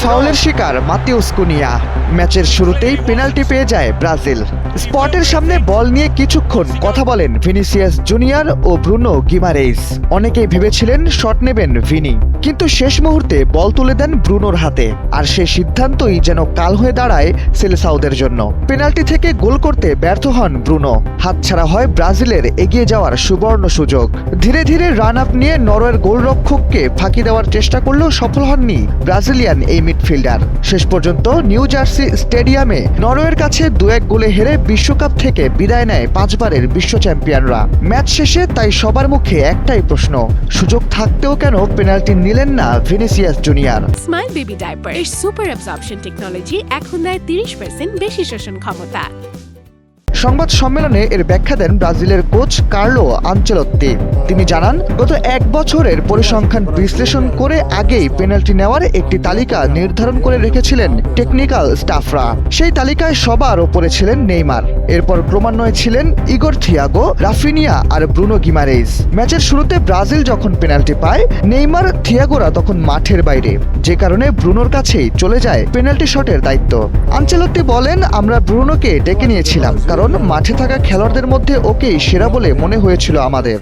ফাউলের শিকার মাতিউস কুনিয়া। ম্যাচের শুরুতেই পেনাল্টি পেয়ে যায় ব্রাজিল। স্পটের সামনে বল নিয়ে কিছুক্ষণ কথা বলেন ভিনিসিয়াস জুনিয়র ও ব্রুনো গিমারেইস। অনেকেই ভেবেছিলেন শট নেবেন ভিনি, কিন্তু শেষ মুহূর্তে বল তুলে দেন ব্রুনোর হাতে। আর সেই সিদ্ধান্তই যেন কাল হয়ে দাঁড়ায় সেলেসাওদের জন্য। পেনাল্টি থেকে গোল করতে ব্যর্থ হন ব্রুনো। হাতছাড়া হয় ব্রাজিলের এগিয়ে যাওয়ার সুবর্ণ সুযোগ। ধীরে ধীরে রান আপ নিয়ে নরওয়ের গোলরক্ষককে ফাঁকি দেওয়ার চেষ্টা করলেও সফল হননি ব্রাজিলিয়ান এই মিডফিল্ডার। শেষ পর্যন্ত নিউ জার্সি স্টেডিয়ামে নরওয়ের কাছে 2-1 গোলে হেরে বিশ্বকাপ থেকে বিদায় নেয় 5 বারের বিশ্ব চ্যাম্পিয়নরা। ম্যাচ শেষে তাই সবার মুখে একটাই প্রশ্ন, সুযোগ থাকতেও কেন পেনাল্টি নিলেন না Vinicius junior? Smile baby diaper এর সুপার অ্যাবজর্পশন টেকনোলজি এখন দেয় 30% বেশি শোষণ ক্ষমতা। সংবাদ সম্মেলনে এর ব্যাখ্যা দেন ব্রাজিলের কোচ কার্লো আনচেলত্তি। তিনি জানান, গত 1 বছরের পরিসংখ্যান বিশ্লেষণ করে আগেই পেনাল্টি নেওয়ার একটি তালিকা নির্ধারণ করে রেখেছিলেন টেকনিক্যাল স্টাফরা। সেই তালিকায় সবার ওপরে ছিলেন নেইমার। এরপর ক্রমান্বয়ে ছিলেন ইগোর থিয়াগো, রাফিনিয়া আর ব্রুনো গিমারেইস। ম্যাচের শুরুতে ব্রাজিল যখন পেনাল্টি পায়, নেইমার, থিয়াগোরা তখন মাঠের বাইরে, যে কারণে ব্রুনোর কাছেই চলে যায় পেনাল্টি শটের দায়িত্ব। আনচেলত্তি বলেন, আমরা ব্রুনোকে ডেকে নিয়েছিলাম কারণ মাঠে থাকা খেলোয়াড়দের মধ্যে ওকেই সেরা বলে মনে হয়েছিল আমাদের।